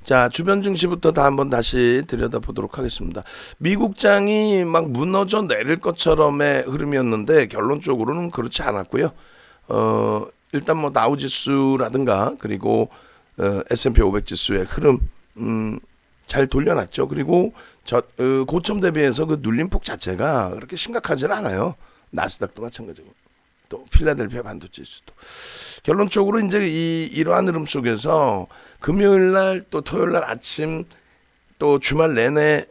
자, 주변 증시부터 다 한번 다시 들여다보도록 하겠습니다. 미국장이 막 무너져 내릴 것처럼의 흐름이었는데 결론적으로는 그렇지 않았고요. 일단 뭐 다우지수라든가 그리고 S&P 500 지수의 흐름 잘 돌려놨죠. 그리고 고점 대비해서 그 눌림폭 자체가 그렇게 심각하지 않아요. 나스닥도 마찬가지고 또 필라델피아 반도체 지수도. 결론적으로 이제 이러한 흐름 속에서 금요일 날 또 토요일 날 아침 또 주말 내내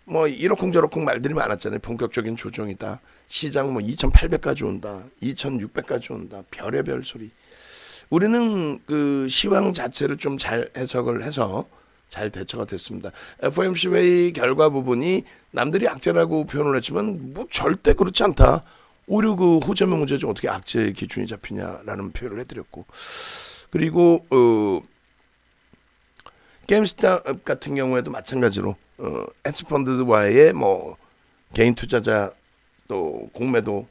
뭐 이러쿵저러쿵 말들이 많았잖아요. 본격적인 조정이다. 시장 뭐 2,800까지 온다. 2,600까지 온다. 별의별 소리. 우리는 그 시황 자체를 좀 잘 해석을 해서 잘 대처가 됐습니다. FOMC 회의 결과 부분이 남들이 악재라고 표현을 했지만 뭐 절대 그렇지 않다. 오히려 그 호재면 호재지 어떻게 악재 기준이 잡히냐라는 표현을 해드렸고, 그리고 게임스탑 같은 경우에도 마찬가지로 헤지펀드와의 뭐 개인 투자자 또 공매도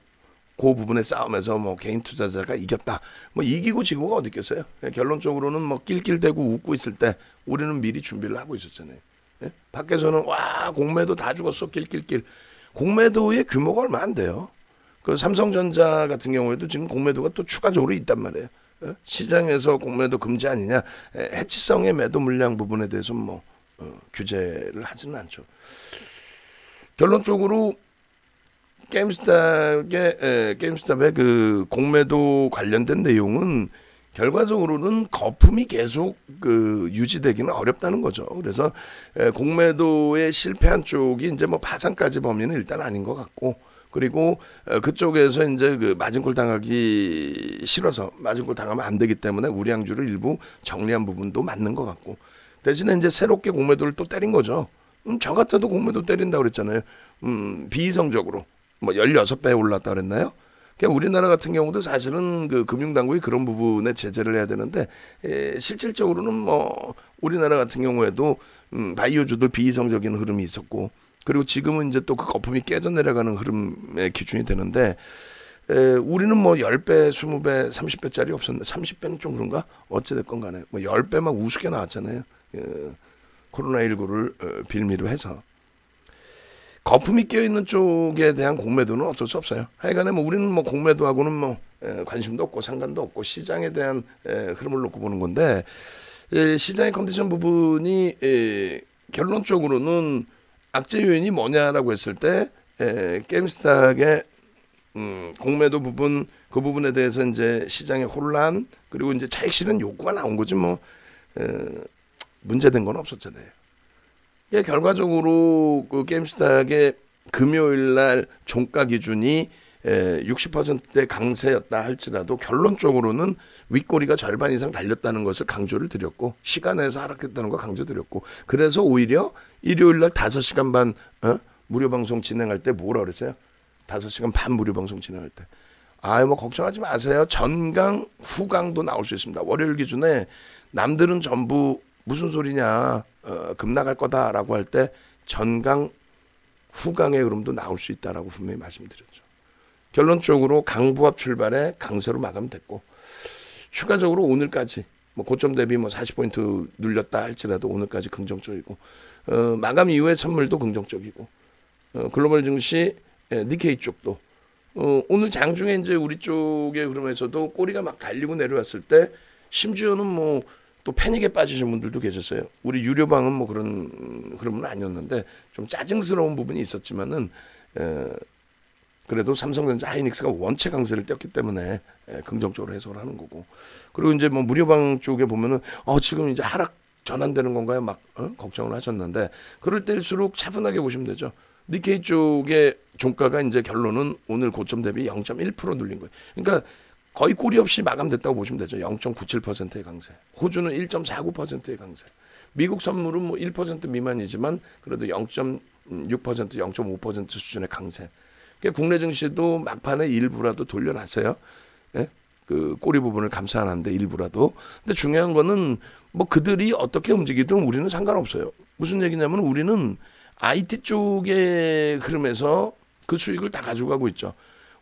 그 부분의 싸움에서 뭐 개인 투자자가 이겼다. 뭐 이기고 지고가 어디 있겠어요. 결론적으로는 뭐 낄낄대고 웃고 있을 때 우리는 미리 준비를 하고 있었잖아요. 예? 밖에서는 와 공매도 다 죽었어 낄낄낄. 공매도의 규모가 얼마 안 돼요. 그 삼성전자 같은 경우에도 지금 공매도가 또 추가적으로 있단 말이에요. 시장에서 공매도 금지 아니냐. 해치성의 매도 물량 부분에 대해서 뭐 규제를 하지는 않죠. 결론적으로 게임스탑의 그 공매도 관련된 내용은 결과적으로는 거품이 계속 그 유지되기는 어렵다는 거죠. 그래서 공매도에 실패한 쪽이 이제 뭐 파산까지 범위는 일단 아닌 것 같고, 그리고 그쪽에서 이제 그 마진콜 당하기 싫어서 마진콜 당하면 안 되기 때문에 우량주를 일부 정리한 부분도 맞는 것 같고, 대신에 이제 새롭게 공매도를 또 때린 거죠. 저 같아도 공매도 때린다고 그랬잖아요. 비이성적으로 뭐 16배 올랐다 그랬나요? 그러니까 우리나라 같은 경우도 사실은 그 금융당국이 그런 부분에 제재를 해야 되는데 실질적으로는 뭐 우리나라 같은 경우에도 바이오주도 비이성적인 흐름이 있었고, 그리고 지금은 이제 또 그 거품이 깨져 내려가는 흐름의 기준이 되는데 우리는 뭐 10배, 20배, 30배짜리 없었는데 30배는 좀 그런가? 어찌됐건 간에 뭐 10배 막 우습게 나왔잖아요. 코로나19를 빌미로 해서. 거품이 껴있는 쪽에 대한 공매도는 어쩔 수 없어요. 하여간에 뭐 우리는 뭐 공매도하고는 뭐 관심도 없고 상관도 없고 시장에 대한 흐름을 놓고 보는 건데, 시장의 컨디션 부분이 결론적으로는 악재 요인이 뭐냐라고 했을 때 게임스탁의 공매도 부분, 그 부분에 대해서 이제 시장의 혼란, 그리고 이제 차익 실현 욕구가 나온 거지 뭐 문제된 건 없었잖아요. 결과적으로 그 게임스탁의 금요일 날 종가 기준이 60%대 강세였다 할지라도 결론적으로는 윗꼬리가 절반 이상 달렸다는 것을 강조를 드렸고, 시간에서 하락했다는 거 강조드렸고, 그래서 오히려 일요일 날 5시간 반 무료 방송 진행할 때 뭐라 그랬어요? 5시간 반 무료 방송 진행할 때 뭐 걱정하지 마세요. 전강 후강도 나올 수 있습니다. 월요일 기준에 남들은 전부 무슨 소리냐 급 나갈 거다라고 할 때 전강 후강의 흐름도 나올 수 있다라고 분명히 말씀드렸죠. 결론적으로 강부합 출발에 강세로 마감됐고, 추가적으로 오늘까지 뭐 고점 대비 뭐 40포인트 눌렸다 할지라도 오늘까지 긍정적이고, 마감 이후의 선물도 긍정적이고, 글로벌 증시 니케이 쪽도 오늘 장중에 이제 우리 쪽의 흐름에서도 꼬리가 막 달리고 내려왔을 때 심지어는 뭐 또 패닉에 빠지신 분들도 계셨어요. 우리 유료방은 뭐 그런 흐름은 아니었는데 좀 짜증스러운 부분이 있었지만은 그래도 삼성전자 하이닉스가 원체 강세를 띄었기 때문에 긍정적으로 해석을 하는 거고, 그리고 이제 뭐 무료방 쪽에 보면은 지금 이제 하락 전환되는 건가요? 막 걱정을 하셨는데, 그럴 때일수록 차분하게 보시면 되죠. 니케이 쪽의 종가가 이제 결론은 오늘 고점 대비 0.1% 눌린 거예요. 그러니까 거의 꼬리 없이 마감됐다고 보시면 되죠. 0.97%의 강세. 호주는 1.49%의 강세. 미국 선물은 뭐 1% 미만이지만 그래도 0.6%, 0.5% 수준의 강세. 그러니까 국내 증시도 막판에 일부라도 돌려놨어요. 예? 그 꼬리 부분을 감싸는데 일부라도. 근데 중요한 거는 뭐 그들이 어떻게 움직이든 우리는 상관없어요. 무슨 얘기냐면 우리는 IT 쪽의 흐름에서 그 수익을 다 가져가고 있죠.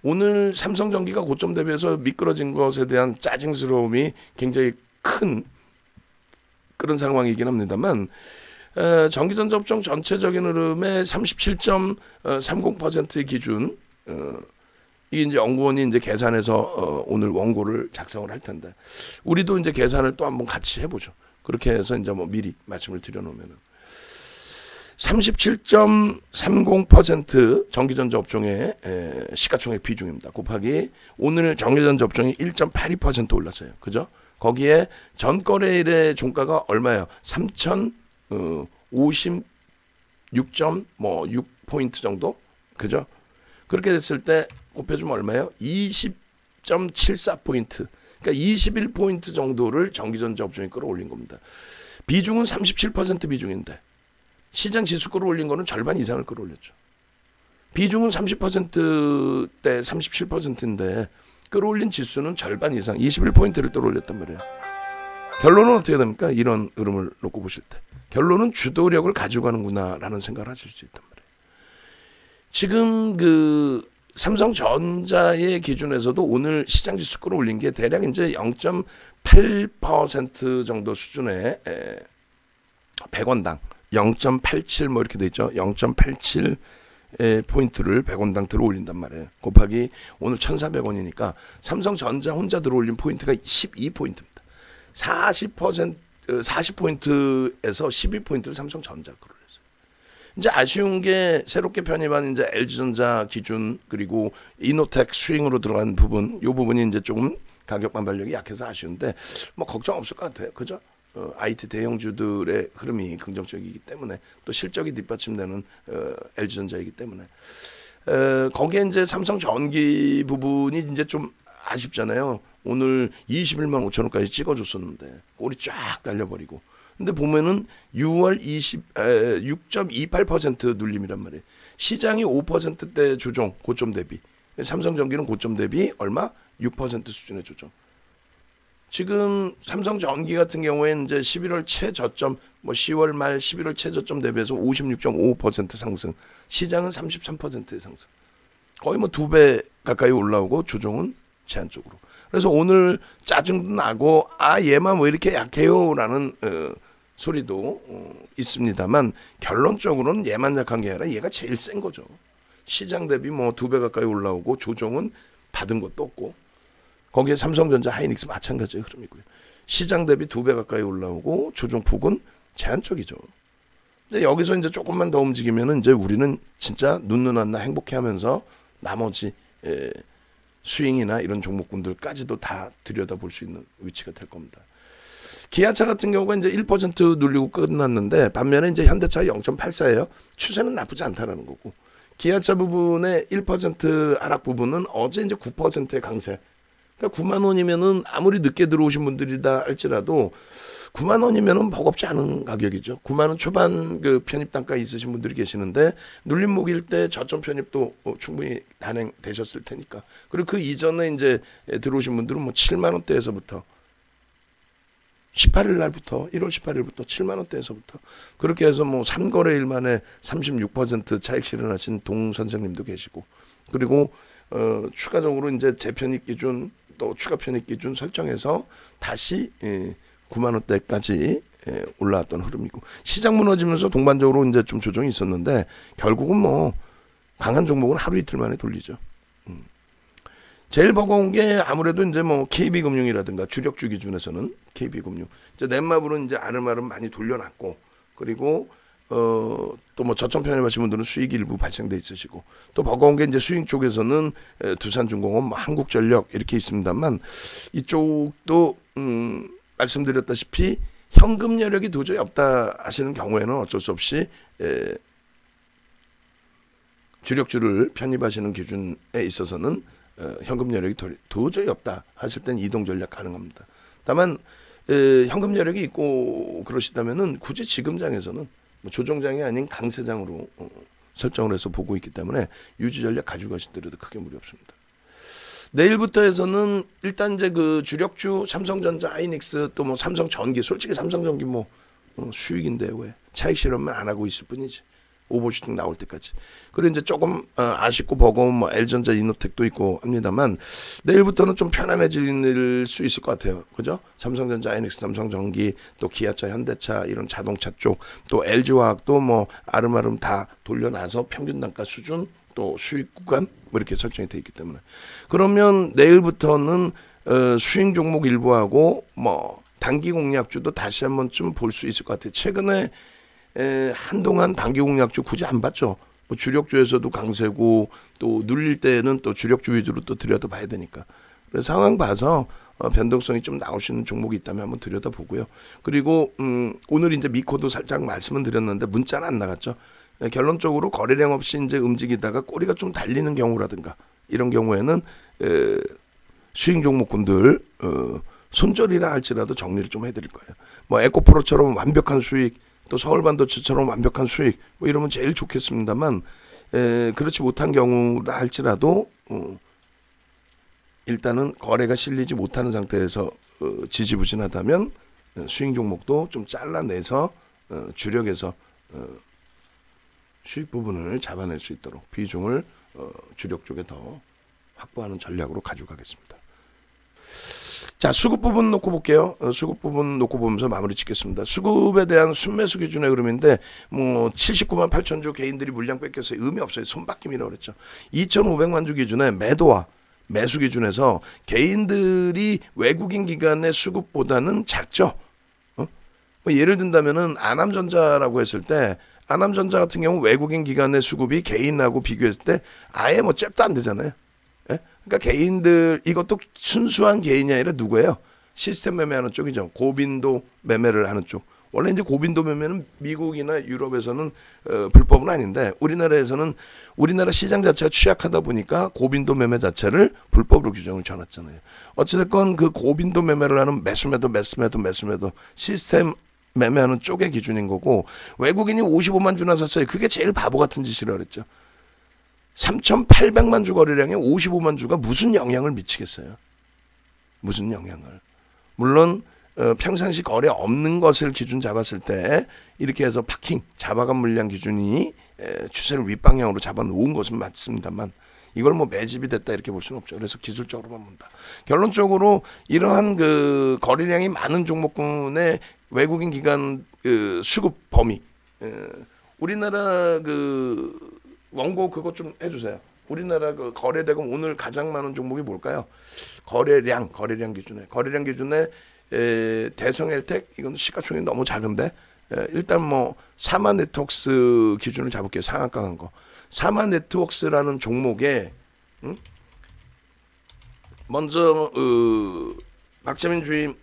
오늘 삼성전기가 고점 대비해서 미끄러진 것에 대한 짜증스러움이 굉장히 큰 그런 상황이긴 합니다만 전기전자 업종 전체적인 흐름의 37.30%의 기준 이게 이제 연구원이 이제 계산해서 오늘 원고를 작성을 할 텐데 우리도 이제 계산을 또 한번 같이 해보죠. 그렇게 해서 이제 뭐 미리 말씀을 드려놓으면은 37.30% 전기전자 업종의 시가총액 비중입니다. 곱하기 오늘 전기전자 업종이 1.82% 올랐어요. 그죠? 거기에 전거래일의 종가가 얼마예요? 3,056.6포인트 정도? 그죠? 그렇게 됐을 때 곱해주면 얼마예요? 20.74포인트. 그러니까 21포인트 정도를 전기전자 업종이 끌어올린 겁니다. 비중은 37% 비중인데 시장 지수 끌어올린 거는 절반 이상을 끌어올렸죠. 비중은 30%대 37%인데 끌어올린 지수는 절반 이상 21포인트를 끌어올렸단 말이에요. 결론은 어떻게 됩니까? 이런 흐름을 놓고 보실 때. 결론은 주도력을 가지고 가는구나라는 생각을 하실 수 있단 말이에요. 지금 그 삼성전자의 기준에서도 오늘 시장 지수 끌어올린 게 대략 이제 0.8% 정도 수준의 100원당 0.87 뭐 이렇게 돼 있죠. 0.87 포인트를 100원당 들어올린단 말이에요. 곱하기 오늘 1,400원이니까 삼성전자 혼자 들어올린 포인트가 12포인트입니다. 40포인트에서 12포인트를 삼성전자 끌어올렸어요. 이제 아쉬운 게 새롭게 편입한 이제 LG전자 기준 그리고 이노텍 스윙으로 들어간 부분, 이 부분이 이제 조금 가격 반발력이 약해서 아쉬운데 뭐 걱정 없을 것 같아요. 그죠? IT 대형주들의 흐름이 긍정적이기 때문에 또 실적이 뒷받침되는 LG전자이기 때문에 거기에 이제 삼성전기 부분이 이제 좀 아쉽잖아요. 오늘 21만 5천 원까지 찍어줬었는데 꼴이 쫙 날려버리고. 근데 보면은 6월 6.28% 눌림이란 말이에요. 시장이 5%대 조정 고점 대비. 삼성전기는 고점 대비 얼마? 6% 수준의 조정. 지금 삼성전기 같은 경우에는 이제 11월 최저점, 뭐 10월 말 11월 최저점 대비해서 56.5% 상승, 시장은 33%의 상승. 거의 뭐 2배 가까이 올라오고 조정은 제한적으로. 그래서 오늘 짜증도 나고 얘만 왜 이렇게 약해요라는 소리도 있습니다만 결론적으로는 얘만 약한 게 아니라 얘가 제일 센 거죠. 시장 대비 뭐 2배 가까이 올라오고 조정은 받은 것도 없고. 거기에 삼성전자, 하이닉스 마찬가지의 흐름이고요. 시장 대비 2배 가까이 올라오고 조정폭은 제한적이죠. 근데 여기서 이제 조금만 더 움직이면은 이제 우리는 진짜 눈누난나 행복해하면서 나머지 스윙이나 이런 종목군들까지도 다 들여다볼 수 있는 위치가 될 겁니다. 기아차 같은 경우가 이제 1% 눌리고 끝났는데 반면에 이제 현대차 0.84예요. 추세는 나쁘지 않다라는 거고. 기아차 부분의 1% 하락 부분은 어제 이제 9%의 강세. 그러니까 9만 원이면은 아무리 늦게 들어오신 분들이다 할지라도 9만 원이면은 버겁지 않은 가격이죠. 9만 원 초반 그 편입 단가 있으신 분들이 계시는데 눌림목일 때 저점 편입도 충분히 단행되셨을 테니까. 그리고 그 이전에 이제 들어오신 분들은 뭐 7만 원대에서부터 18일 날부터 1월 18일부터 7만 원대에서부터 그렇게 해서 뭐 3거래일 만에 36% 차익 실현하신 동 선생님도 계시고 그리고 추가적으로 이제 재편입 기준 또 추가 편입 기준 설정해서 다시 9만 원대까지 올라왔던 흐름이고 시장 무너지면서 동반적으로 이제 좀 조정이 있었는데 결국은 뭐 강한 종목은 하루 이틀 만에 돌리죠. 제일 버거운 게 아무래도 이제 뭐 KB금융이라든가 주력주 기준에서는 KB금융 이제 넷마블은 이제 아름아름 많이 돌려놨고 그리고 또 뭐 저점 편입하신 분들은 수익이 일부 발생돼 있으시고 또 버거운 게 이제 수익 쪽에서는 두산중공업, 뭐 한국전력 이렇게 있습니다만 이쪽도 말씀드렸다시피 현금 여력이 도저히 없다 하시는 경우에는 어쩔 수 없이 주력주를 편입하시는 기준에 있어서는 현금 여력이 도저히 없다 하실 땐 이동 전략 가능합니다. 다만 현금 여력이 있고 그러시다면은 굳이 지금 장에서는 뭐 조정장이 아닌 강세장으로 설정을 해서 보고 있기 때문에 유지 전략 가지고 가시더라도 크게 무리 없습니다. 내일부터 해서는 일단 이제 그 주력주 삼성전자, 하이닉스 또 뭐 삼성전기 솔직히 삼성전기 뭐 수익인데 왜 차익 실현만 안 하고 있을 뿐이지 오버슈팅 나올 때까지. 그리고 이제 조금 아쉽고 버거운 뭐 L전자, 이노텍도 있고 합니다만 내일부터는 좀 편안해질 수 있을 것 같아요. 그죠? 삼성전자, 하이닉스, 삼성전기, 또 기아차, 현대차 이런 자동차 쪽, 또 LG화학도 뭐 아름아름 다 돌려놔서 평균 단가 수준, 또 수익 구간 뭐 이렇게 설정이 돼 있기 때문에 그러면 내일부터는 수익 종목 일부하고 뭐 단기 공략주도 다시 한번 좀 볼 수 있을 것 같아요. 최근에 한동안 단기 공략주 굳이 안 봤죠. 뭐 주력주에서도 강세고 또 눌릴 때는 또 주력주 위주로 또 들여다봐야 되니까. 그래서 상황 봐서 변동성이 좀 나올 수 있는 종목이 있다면 한번 들여다보고요. 그리고 오늘 이제 미코도 살짝 말씀은 드렸는데 문자는 안 나갔죠. 결론적으로 거래량 없이 이제 움직이다가 꼬리가 좀 달리는 경우라든가 이런 경우에는 수익 종목군들 손절이라 할지라도 정리를 좀 해드릴 거예요. 뭐 에코프로처럼 완벽한 수익, 또 서울반도체처럼 완벽한 수익, 뭐 이러면 제일 좋겠습니다만 그렇지 못한 경우라 할지라도 일단은 거래가 실리지 못하는 상태에서 지지부진하다면 수익 종목도 좀 잘라내서 주력에서 수익 부분을 잡아낼 수 있도록 비중을 주력 쪽에 더 확보하는 전략으로 가져가겠습니다. 자, 수급 부분 놓고 볼게요. 수급 부분 놓고 보면서 마무리 짓겠습니다. 수급에 대한 순매수 기준의 흐름인데 뭐 79만 8천 주 개인들이 물량 뺏겨서 의미 없어요. 손바뀜이라고 그랬죠. 2,500만 주 기준의 매도와 매수 기준에서 개인들이 외국인 기관의 수급보다는 작죠. 뭐 예를 든다면은 아남전자라고 했을 때 아남전자 같은 경우 외국인 기관의 수급이 개인하고 비교했을 때 아예 뭐 잽도 안 되잖아요. 예? 그러니까 개인들 이것도 순수한 개인이 아니라 누구예요? 시스템 매매하는 쪽이죠. 고빈도 매매를 하는 쪽. 원래 이제 고빈도 매매는 미국이나 유럽에서는 불법은 아닌데 우리나라에서는 우리나라 시장 자체가 취약하다 보니까 고빈도 매매 자체를 불법으로 규정을 쳐놨잖아요. 어찌됐건 그 고빈도 매매를 하는 매수매도 시스템 매매하는 쪽의 기준인 거고 외국인이 55만 주나 샀어요. 그게 제일 바보 같은 짓이라 그랬죠. 3,800만 주 거래량에 55만 주가 무슨 영향을 미치겠어요? 무슨 영향을? 물론 평상시 거래 없는 것을 기준 잡았을 때 이렇게 해서 파킹, 잡아간 물량 기준이 추세를 윗방향으로 잡아놓은 것은 맞습니다만 이걸 뭐 매집이 됐다 이렇게 볼 수는 없죠. 그래서 기술적으로만 본다. 결론적으로 이러한 그 거래량이 많은 종목군의 외국인 기관 수급 범위, 우리나라 그 원고 그것 좀 해주세요. 우리나라 그 거래대금 오늘 가장 많은 종목이 뭘까요? 거래량 기준에 대성엘텍 이건 시가총액이 너무 작은데 일단 뭐 사마네트웍스 기준을 잡을게요. 상한가한 거. 사마네트웍스라는 종목에 먼저 박재민 주임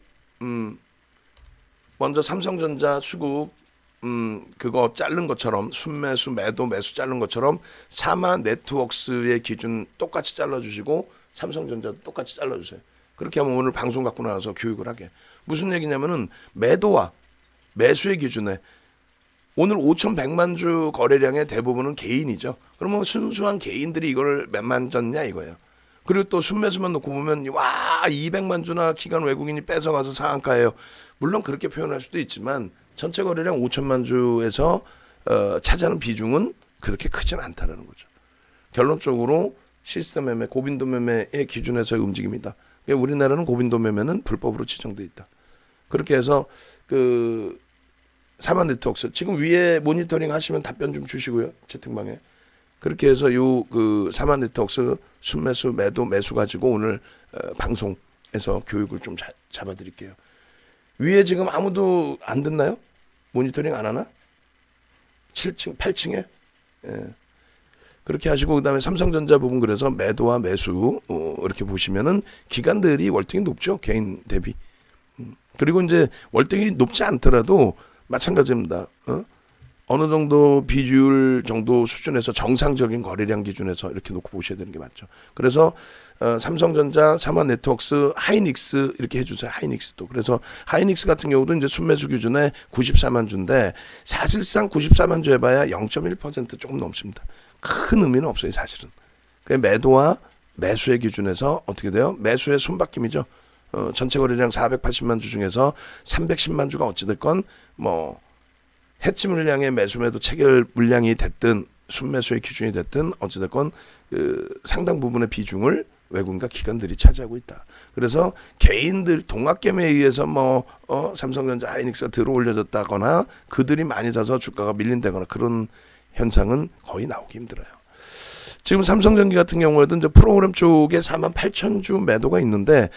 먼저 삼성전자 수급 그거 자른 것처럼 순매수 매수 자른 것처럼 사마네트웍스의 기준 똑같이 잘라주시고 삼성전자도 똑같이 잘라주세요. 그렇게 하면 오늘 방송 갖고 나와서 교육을 하게. 무슨 얘기냐면은 매도와 매수의 기준에 오늘 5,100만 주 거래량의 대부분은 개인이죠. 그러면 순수한 개인들이 이걸 몇만 졌냐 이거예요. 그리고 또 순매수만 놓고 보면 와 200만 주나 기관 외국인이 뺏어가서 상한가예요. 물론 그렇게 표현할 수도 있지만 전체 거래량 5천만 주에서 차지하는 비중은 그렇게 크진 않다라는 거죠. 결론적으로 시스템 매매, 고빈도 매매의 기준에서의 움직임이다. 그러니까 우리나라는 고빈도 매매는 불법으로 지정돼 있다. 그렇게 해서 그 사마네트웍스 지금 위에 모니터링 하시면 답변 좀 주시고요. 채팅방에. 그렇게 해서 요 그 사마네트웍스 순매수 매수 가지고 오늘 방송에서 교육을 좀 잡아드릴게요. 위에 지금 아무도 안 듣나요? 모니터링 안 하나? 7층, 8층에? 예. 그렇게 하시고 그다음에 삼성전자 부분 그래서 매도와 매수 이렇게 보시면은 기관들이 월등히 높죠. 개인 대비. 그리고 이제 월등히 높지 않더라도 마찬가지입니다. 어느 정도 비율 정도 수준에서 정상적인 거래량 기준에서 이렇게 놓고 보셔야 되는 게 맞죠. 그래서 삼성전자, 사마네트웍스, 하이닉스 이렇게 해주세요. 하이닉스도. 그래서 하이닉스 같은 경우도 이제 순매수 기준에 94만 주인데 사실상 94만 주 해봐야 0.1% 조금 넘습니다. 큰 의미는 없어요, 사실은. 매도와 매수의 기준에서 어떻게 돼요? 매수의 손바뀜이죠. 전체 거래량 480만 주 중에서 310만 주가 어찌됐건 뭐 해치 물량의 매수 매도 체결 물량이 됐든 순매수의 기준이 됐든 어찌됐건 그 상당 부분의 비중을 외국인과 기관들이 차지하고 있다. 그래서 개인들 동학개미에 의해서 삼성전자, 하이닉스가 들어올려졌다거나 그들이 많이 사서 주가가 밀린다거나 그런 현상은 거의 나오기 힘들어요. 지금 삼성전기 같은 경우에도 이제 프로그램 쪽에 48,000주 매도가 있는데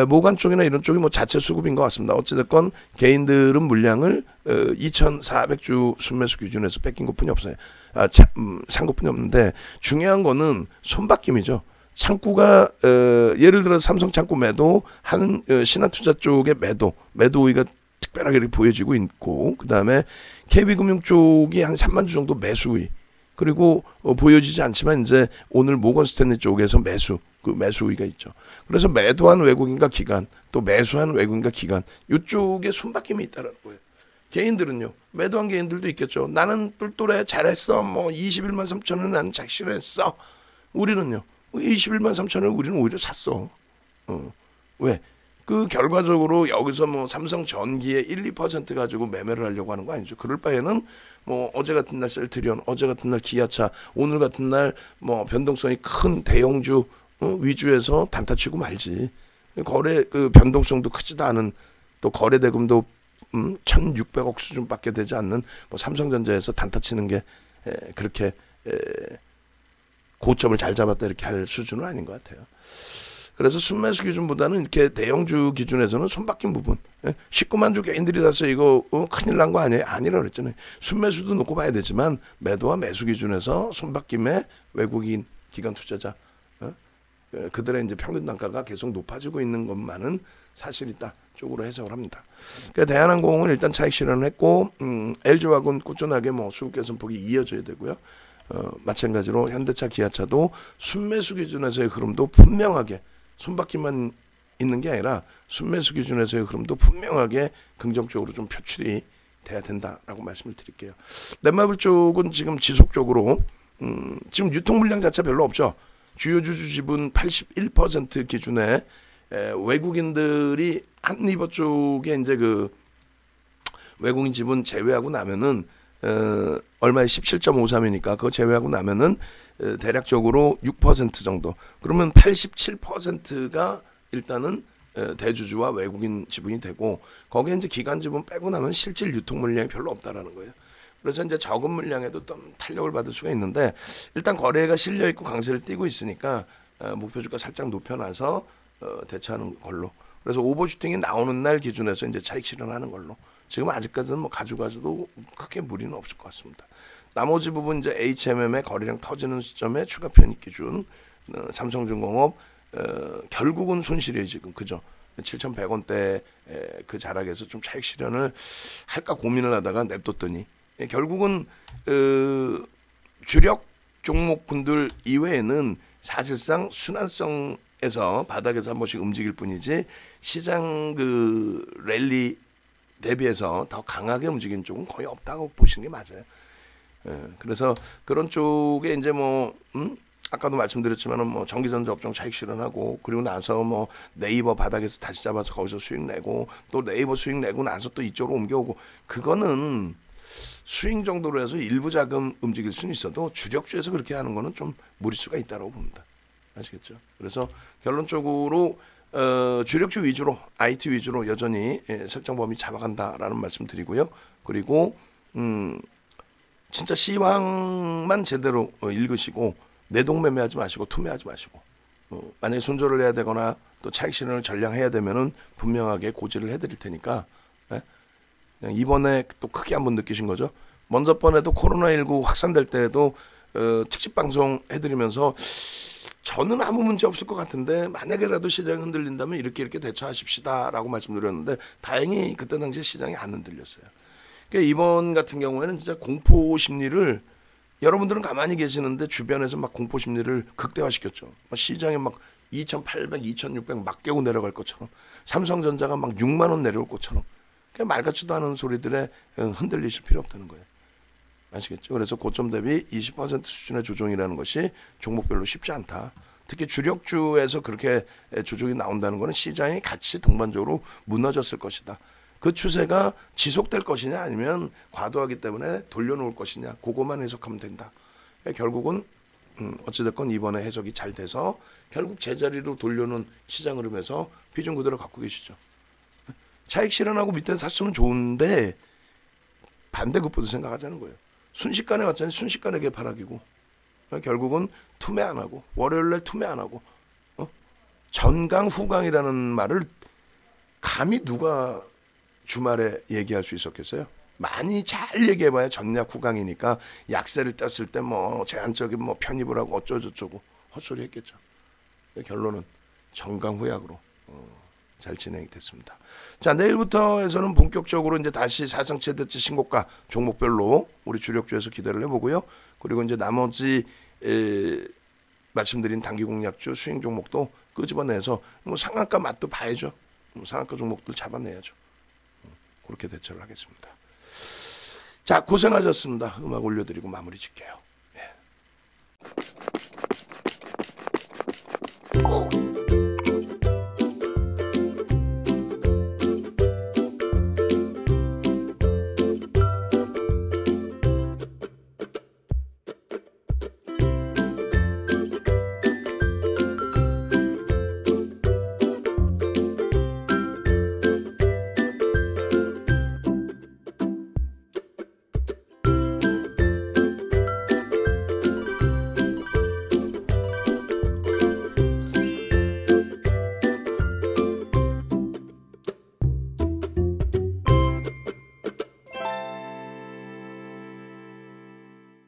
모간 쪽이나 이런 쪽이 뭐 자체 수급인 것 같습니다. 어찌됐건 개인들은 물량을 2,400주 순매수 기준에서 뺏긴 것뿐이 없어요. 산 것뿐이 없는데 중요한 거는 손바뀜이죠. 창구가 예를 들어 삼성 창구 매도 한 신한투자 쪽의 매도 우위가 특별하게 이렇게 보여지고 있고 그 다음에 KB금융 쪽이 한 3만 주 정도 매수 우위 그리고 보여지지 않지만 이제 오늘 모건 스탠리 쪽에서 매수 우위가 있죠. 그래서 매도한 외국인과 기관 또 매수한 외국인과 기관 이쪽에 손바뀜이 있다는 거예요. 개인들은요. 매도한 개인들도 있겠죠. 나는 똘똘해 잘했어. 21만 3천원 나는 작실했어. 우리는요. 21만 3천원 우리는 오히려 샀어. 왜? 그 결과적으로 여기서 삼성전기에 1~2% 가지고 매매를 하려고 하는 거 아니죠. 그럴 바에는 어제 같은 날 셀트리온, 어제 같은 날 기아차, 오늘 같은 날 변동성이 큰 대형주 위주에서 단타 치고 말지. 거래 그 변동성도 크지도 않은 또 거래 대금도 1,600억 수준밖에 되지 않는 삼성전자에서 단타 치는 게 그렇게 고점을 잘 잡았다 이렇게 할 수준은 아닌 것 같아요. 그래서 순매수 기준보다는 이렇게 대형주 기준에서는 손바뀐 부분 19만 주 개인들이 사서 이거 큰일 난 거 아니에요? 아니라 그랬잖아요. 순매수도 놓고 봐야 되지만 매도와 매수 기준에서 손바뀜의 외국인 기관 투자자 그들의 이제 평균 단가가 계속 높아지고 있는 것만은 사실이다 쪽으로 해석을 합니다. 그러니까 대한항공은 일단 차익 실현을 했고 LG화학은 꾸준하게 수급 개선폭이 이어져야 되고요. 마찬가지로 현대차, 기아차도 순매수 기준에서의 흐름도 분명하게 손바퀴만 있는 게 아니라 순매수 기준에서의 흐름도 분명하게 긍정적으로 좀 표출이 돼야 된다라고 말씀을 드릴게요. 넷마블 쪽은 지금 지속적으로 지금 유통 물량 자체 별로 없죠. 주요 주주 지분 81% 기준에 외국인들이 한리버 쪽에 이제 그 외국인 지분 제외하고 나면은 얼마에 17.53이니까 그거 제외하고 나면은 대략적으로 6% 정도. 그러면 87%가 일단은 대주주와 외국인 지분이 되고 거기에 이제 기관 지분 빼고 나면 실질 유통 물량이 별로 없다라는 거예요. 그래서 이제 적은 물량에도 좀 탄력을 받을 수가 있는데 일단 거래가 실려 있고 강세를 띄고 있으니까 목표 주가 살짝 높여놔서 대처하는 걸로. 그래서 오버슈팅이 나오는 날 기준에서 이제 차익 실현하는 걸로. 지금 아직까지는 가져가서도 크게 무리는 없을 것 같습니다. 나머지 부분 이제 HMM의 거래량 터지는 시점에 추가 편입 기준, 삼성중공업 결국은 손실이에요 지금 그죠? 7,100원대 그 자락에서 좀 차익 실현을 할까 고민을 하다가 냅뒀더니 결국은 주력 종목군들 이외에는 사실상 순환성에서 바닥에서 한 번씩 움직일 뿐이지 시장 그 랠리 대비해서 더 강하게 움직이는 쪽은 거의 없다고 보시는 게 맞아요. 그래서 그런 쪽에 이제 아까도 말씀드렸지만은 전기전자 업종 차익 실현하고 그리고 나서 네이버 바닥에서 다시 잡아서 거기서 수익 내고 또 네이버 수익 내고 나서 또 이쪽으로 옮겨오고 그거는 스윙 정도로 해서 일부 자금 움직일 수는 있어도 주력주에서 그렇게 하는 거는 좀 무리수가 있다고 봅니다. 아시겠죠? 그래서 결론적으로 주력주 위주로 IT 위주로 여전히 설정 범위 잡아간다라는 말씀 드리고요. 그리고 진짜 시황만 제대로 읽으시고 내동매매하지 마시고 투매하지 마시고 만약에 손절을 해야 되거나 또 차익 실현을 전량해야 되면은 분명하게 고지를 해드릴 테니까 그냥 이번에 또 크게 한번 느끼신 거죠. 먼저 번에도 코로나19 확산될 때에도 특집 방송 해드리면서 저는 아무 문제 없을 것 같은데 만약에라도 시장이 흔들린다면 이렇게 대처하십시다라고 말씀드렸는데 다행히 그때 당시에 시장이 안 흔들렸어요. 그러니까 이번 같은 경우에는 진짜 공포 심리를 여러분들은 가만히 계시는데 주변에서 막 공포 심리를 극대화시켰죠. 시장에 막 2,800, 2,600 막 깨고 내려갈 것처럼 삼성전자가 막 6만 원 내려올 것처럼 그냥 말 같지도 않은 소리들에 흔들리실 필요 없다는 거예요. 아시겠죠? 그래서 고점 대비 20% 수준의 조정이라는 것이 종목별로 쉽지 않다. 특히 주력주에서 그렇게 조정이 나온다는 것은 시장이 같이 동반적으로 무너졌을 것이다. 그 추세가 지속될 것이냐 아니면 과도하기 때문에 돌려놓을 것이냐 그것만 해석하면 된다. 결국은 어찌됐건 이번에 해석이 잘 돼서 결국 제자리로 돌려놓은 시장 흐름에서 비중 그대로 갖고 계시죠. 차익 실현하고 밑에 샀으면 좋은데 반대급부도 생각하자는 거예요. 순식간에 왔잖아요. 순식간에 개파락이고 결국은 투매 안 하고 월요일날 투매 안 하고 전강 후강이라는 말을 감히 누가 주말에 얘기할 수 있었겠어요? 많이 잘 얘기해봐야 전략 후강이니까 약세를 떴을 때 뭐 제한적인 뭐 편입을 하고 어쩌고저쩌고 헛소리 했겠죠. 결론은 전강 후약으로 잘 진행이 됐습니다. 자, 내일부터 해서는 본격적으로 이제 다시 사상 최대치 신고가 종목별로 우리 주력주에서 기대를 해보고요. 그리고 이제 나머지 말씀드린 단기 공략주 수익 종목도 끄집어내서 뭐 상한가 맛도 봐야죠. 상한가 종목들 잡아내야죠. 그렇게 대처를 하겠습니다. 자, 고생하셨습니다. 음악 올려드리고 마무리 짓게요.